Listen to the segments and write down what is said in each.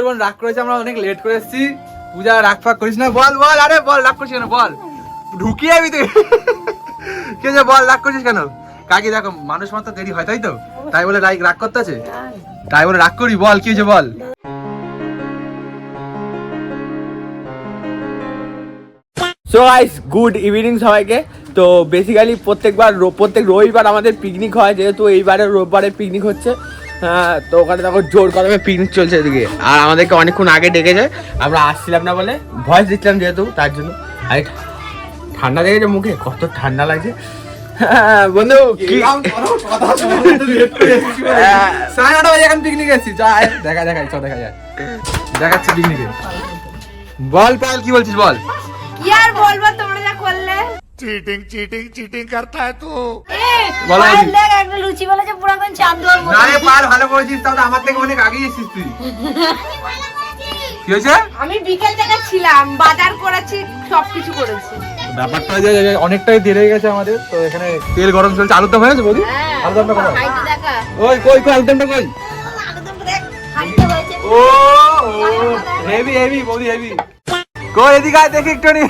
বোন রাগ করেছে, আমরা অনেক লেট করে এসেছি। পূজা রাগ ফাগ করিস না, বল বল। আরে বল, রাগ করছিস কেন বল, ঢুকিয়ে যাবি তুই। কে যে বল, রাগ করছিস কেন? কাকি দেখো মানুষ মাত্র দেরি হয়, তাই তো, তাই বলে রাগ করতে আছে, তাই বলে রাগ করি? বল কি হয়েছে বল। সো গাইস, গুড ইভিনিং সবাইকে। তো বেসিক্যালি প্রত্যেক রবিবার আমাদের পিকনিক হয়, যেহেতু এইবারে রোববারে পিকনিক হচ্ছে। তো ওখানে দেখো জোর কদমে পিকনিক চলছে এদিকে, আর আমাদেরকে অনেকক্ষণ আগে ডেকেছে, আমরা আসছিলাম না বলে ভয়েস দিচ্ছিলাম যেহেতু, তার জন্য। আর ঠান্ডা দেখেছে মুখে, কত ঠান্ডা লাগছে বন্ধু। এখন পিকনিক এসেছি, দেখা যায় দেখাচ্ছি পিকনিকে। বল পাল, কি বলছিস বল। কি আর বলবো, তোমরা যা করলে। चीटिंग करता है तू। একটা লুচি বলে যে পুরো কোন চান্দুয়ার মতো। না রে পাল, ভালো করেছিস, তাহলে আমার থেকে অনেক আগেই এসেছিস তুই। কি হয়েছে? আমি বিকেল থেকে ছিলাম, বাজার করেছি, সবকিছু করেছি। ব্যাপারটা যে অনেকটাই দেরি হয়ে গেছে আমাদের, তো এখানে তেল গরম চলছে। আলুর দম হয়েছে বৌদি? আলুর দমটা কোথায়? খাইতে দেখা। ওই কই আলুর দমটা কই? আলুদমটা দেখ, খাইতে হয়েছে। ও হেভি বৌদি হেভি। কই এদিকে আয়, দেখি একটু নি।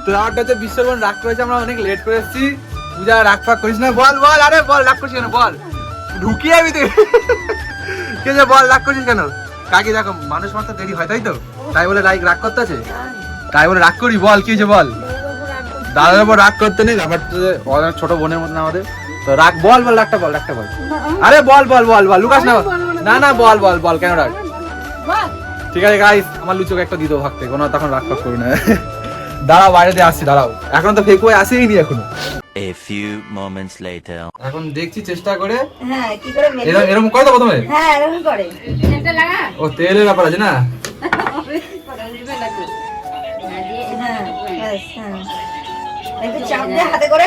তো আমারটা হচ্ছে বিশ্ববোন রাগ করেছে, আমরা অনেক লেট করে এসেছি। পূজা রাগ ফাগ করিস না, বল বল। আরে বল, রাগ করছিস কেন বল, ঢুকিয়ে যাবি তুই। কে যে বল, রাগ করছিস কেন? কাকি দেখো মানুষ মাত্র দেরি হয়, তাই তো, তাই বলে রাগ করতে আছে, তাই বলে রাগ করি? বল কি হয়েছে বল। দাদার উপর রাগ করতে নেই, ব্যাপারটা ছোট বোনের মতন আমাদের, তো রাগ বল রাগটা বল। আরে বল লুকাস না না বল কেন রাগ? ঠিক আছে গাইস, আমার লুচোকে একটা দিত ভাগ থেকে, কোনো তখন রাগ ফাগ করি না। দাঁড়াও, বাইরে দিয়ে আসছি, দাঁড়াও, এখন তো ফেক হয়ে আসেই এখনো। A few moments later. এখন দেখছি চেষ্টা করে। হ্যাঁ, কি করে মেলে? এরকম করে তো প্রথমে। হ্যাঁ, এরকম করে। এটা লাগা। ও তেলের ব্যাপার আছে না? হ্যাঁ, ব্যাস, হ্যাঁ। একটু চাপ দে হাতে করে,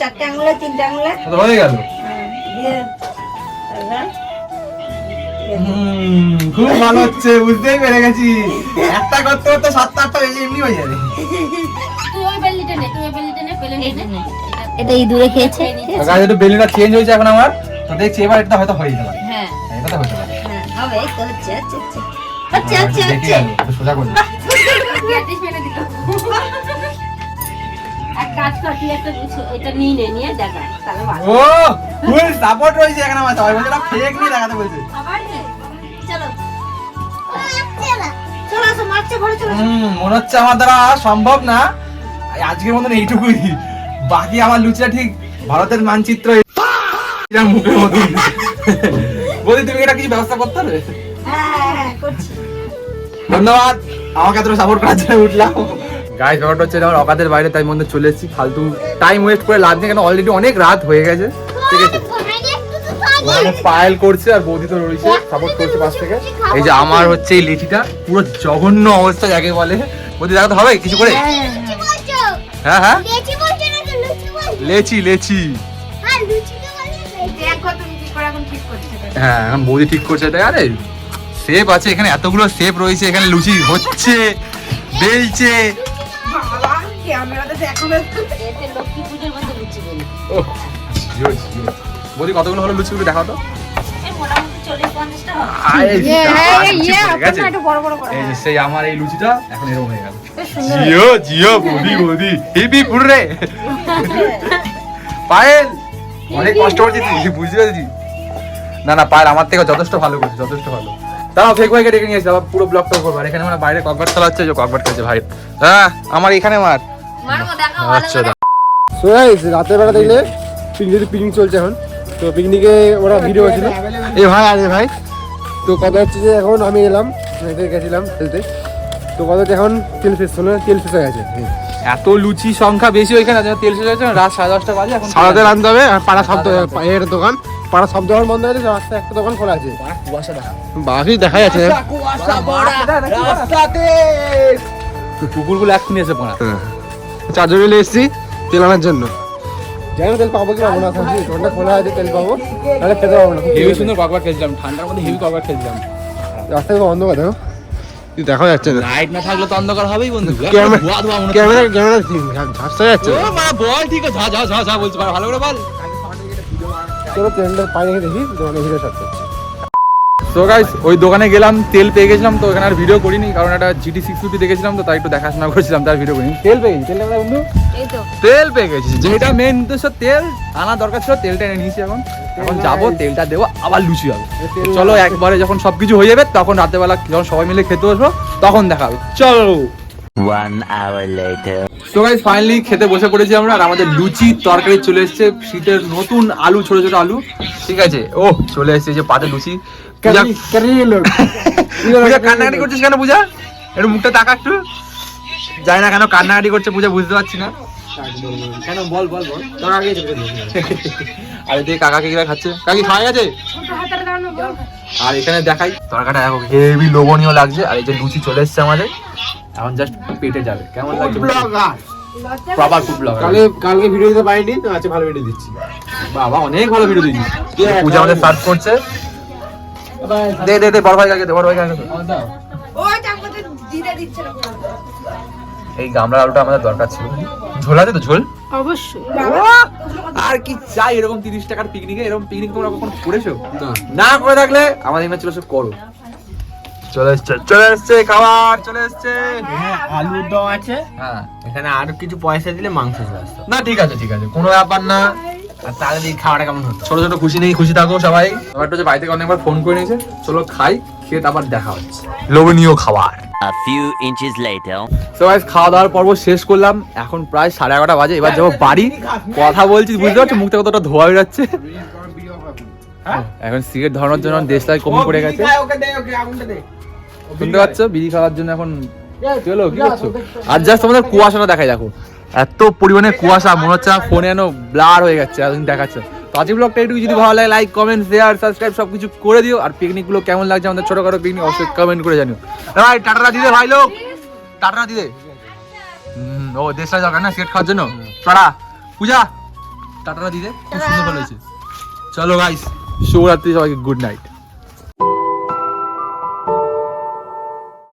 4টে আঙ্গুলে 3টে আঙ্গুলে। তো হয়ে গেল। দিয়ে এবার খুব ভালো হচ্ছে, বুঝতেই পেরে গেছি। একটা করতে করতে 7-8টা বেজে এমনি হয়ে যাবে। এটা ইঁদুরে খেয়েছে। গাইস, একটু বেলিটা চেঞ্জ হয়েছে এখন আমার, তো দেখছি এবার এটা হয়তো হয়ে যেতে পারে। হ্যাঁ, এটা তো হতে পারে। হ্যাঁ, হবে তো, হচ্ছে। দেখি গেল, একটু সোজা করুন। গ্যাটিস মেরে দিল। এক কাজ কর, তুই একটা এটা নিয়ে দেখা, তাহলে ভালো। ও ফুল সাপোর্ট রয়েছে এখানে আমার, সবাই বলছে না ফেক নিয়ে দেখাতে বলছে। আবার চলো আসো, মারছে ঘরে চলো। মনে হচ্ছে আমার দ্বারা সম্ভব না আজকের মতন এইটুকুই। বাকি আমার লুচিটা ঠিক ভারতের মানচিত্র মুখের মতন। বলি তুমি এটা কিছু ব্যবস্থা করতে হবে। হ্যাঁ, করছি। ধন্যবাদ আমাকে এত সাপোর্ট করার জন্য। উঠলাম গাইস, ব্যাপারটা হচ্ছে আমার অকাতের বাইরে, তাই মধ্যে চলে এসেছি। ফালতু টাইম ওয়েস্ট করে লাভ নেই, কেন অলরেডি অনেক রাত হয়ে গেছে। ঠিক আছে, ওখানে পায়েল করছে আর বৌদি তো রয়েছে, সাপোর্ট করছে পাশ থেকে। এই যে আমার হচ্ছে এই লেচিটা পুরো জঘন্য অবস্থা যাকে বলে, বৌদি দেখাতে হবে কিছু করে। হ্যাঁ হ্যাঁ, লেচি হ্যাঁ, এখন বৌদি ঠিক করছে এটা। আরে শেপ আছে এখানে, এতগুলো শেপ রয়েছে এখানে, লুচি হচ্ছে, বেলছে। বৌদি কতগুলো হলো লুচি গুলো দেখাও তো। সেই আমার এই লুচিটা এখন এরকম হয়ে গেল। জিও বৌদি হেবি পুরে পায়েল, অনেক কষ্ট করছি তুই, বুঝতে পেরেছি। না পায়েল আমার থেকে যথেষ্ট ভালো করছে, যথেষ্ট ভালো। তারাও ফেক ভাইকে ডেকে নিয়েছে, আবার পুরো ব্লকটা করবো। আর এখানে মানে বাইরে ককবার চালাচ্ছে, যে ককবার খেয়েছে ভাই। হ্যাঁ, আমার এখানে মার। আচ্ছা রাতের বেলা দেখলে পিকনিক চলছে এখন, তো পিকনিকে ওরা ভিডিও ছিল। এ ভাই, আরে ভাই, তো কথা হচ্ছে যে এখন আমি এলাম, গেছিলাম খেলতে, তো কথা হচ্ছে এখন তেল শেষ হয়ে গেছে। এত লুচি সংখ্যা বেশি ওইখানে, তেল শেষ হয়েছে। রাত 10:30 বাজে, এখন 10:30 আনতে হবে। আর পাড়া শব্দ এর দোকান, পাড়া শব্দ দোকান বন্ধ হয়েছে, রাস্তায় একটা দোকান খোলা আছে। বাকি দেখা যাচ্ছে কুকুরগুলো এক্ষুনি এসে পড়া। চার্জার মিলে এসেছি তেল আনার জন্য। জানি তেল পাবো কি পাবো না, দোকানটা খোলা আছে, তেল পাবো তাহলে খেতে পাবো না। হেভি সুন্দর ককবার খেয়েছিলাম, ঠান্ডার মধ্যে হেভি ককবার খেয়েছিলাম। রাস্তায় অন্ধকার দেখো, দেখা যাচ্ছে না। লাইট না থাকলে তো অন্ধকার হবেই বন্ধু। ক্যামেরা ঝাপসা যাচ্ছে। বল ঠিক আছে, যা বলছি ভালো করে বল। চলো ট্রেনটা পায়ে রেখে দেখি, দোকানে ভিড়ে সাথে। তো গাইস ওই দোকানে গেলাম, তেল পেয়ে গেছিলাম, তো এখানে আর ভিডিও করিনি কারণ একটা GT 650 দেখেছিলাম, তো তাই একটু দেখাশোনা করছিলাম, তার ভিডিও করিনি। তেল পেয়ে গেছি, তেল বন্ধু তেল পেয়ে গেছি, যেটা মেন উদ্দেশ্য তেল আনা দরকার ছিল, তেলটা এনে নিয়েছি। এখন যাবো, তেলটা দেবো, আবার লুচি হবে। চলো একবারে যখন সবকিছু হয়ে যাবে তখন রাতেরবেলা যখন সবাই মিলে খেতে বসবো তখন দেখা হবে। চলো 1 hour later. তো গাইস ফাইনালি খেতে বসে পড়েছি আমরা, আর আমাদের লুচি তরকারি চলে এসেছে, শীতের নতুন আলু, ছোট ছোট আলু, ঠিক আছে। ও চলে এসেছে যে পাতে লুচি। পূজা কান্নাকাটি করছিস কেন পূজা? একটু মুখটা তাকা একটু। জানি না কেন কান্নাকাটি করছে পূজা, বুঝতে পারছি না কেন, বল বল বল। আরে দেখ কাকাকে কিরা খাচ্ছে, কাকি খাওয়া গেছে। আর এখানে দেখাই তরকাটা দেখো হেভি লোভনীয় লাগছে, আর এই যে লুচি চলে এসেছে আমাদের, এখন জাস্ট পেটে যাবে। কেমন লাগছে? Proper food blogger. কালকে ভিডিও দিতে পারিনি তো, আজকে ভালো ভিডিও দিচ্ছি। বাবা অনেক ভালো ভিডিও দিচ্ছিস। পূজা আমাদের সার্ভ করছে। দে দে দে বড় ভাই কাকে দে, বড় ভাই কাকে দে। ওই চামচে দিতে দিচ্ছে না। এই গামলার আলুটা আমাদের দরকার ছিল। ঝোল আছে তো? ঝোল অবশ্যই। আর কি চাই এরকম 30 টাকার পিকনিকে? এরকম পিকনিক তোমরা কখনো করেছো? না করে থাকলে আমাদের এখানে চলে এসে করো। চলে এসছে খাবার, চলে এসছে। আলুর দম আছে, হ্যাঁ এখানে আরো কিছু পয়সা দিলে মাংস চলে আসতো। না ঠিক আছে ঠিক আছে, কোনো ব্যাপার না। আর তাহলে দিয়ে খাওয়াটা কেমন হতো? ছোট ছোট খুশি নেই, খুশি থাকো সবাই। ব্যাপারটা হচ্ছে বাড়ি থেকে অনেকবার ফোন করে নিয়েছে, চলো খাই, খেয়ে তারপর দেখা হচ্ছে। লোভনীয় খাবার। A few inches later. So guys খাওয়া দাওয়ার পর্ব শেষ করলাম, এখন প্রায় 11:30 বাজে। এবার যাবো বাড়ি। কথা বলছি বুঝতে পারছো, মুখ থেকে কতটা ধোয়া বেরোচ্ছে। এখন সিগারেট ধরানোর জন্য দেশলাই কম পড়ে গেছে, শুনতে পাচ্ছ? বিড়ি খাওয়ার জন্য এখন চলো কি করছো? আর জাস্ট আমাদের কুয়াশাটা দেখাই, দেখো এত পরিমাণে কুয়াশা, মনে হচ্ছে ফোনে যেন ব্লার হয়ে যাচ্ছে, এতদিন দেখাচ্ছে। তো আজকের ব্লগটা একটু যদি ভালো লাগে লাইক কমেন্ট শেয়ার সাবস্ক্রাইব সবকিছু করে দিও। আর পিকনিক গুলো কেমন লাগছে আমাদের ছোটখাটো পিকনিক অবশ্যই কমেন্ট করে জানিও। ভাই টাটাটা দিদে ভাই লোক, টাটাটা দিদে। ও দেশটা দরকার না সিগারেট খাওয়ার জন্য। টাটা পূজা, টাটাটা দিদে, খুব সুন্দর ভালো হয়েছে। চলো গাইস, শুভরাত্রি সবাইকে, গুড নাইট।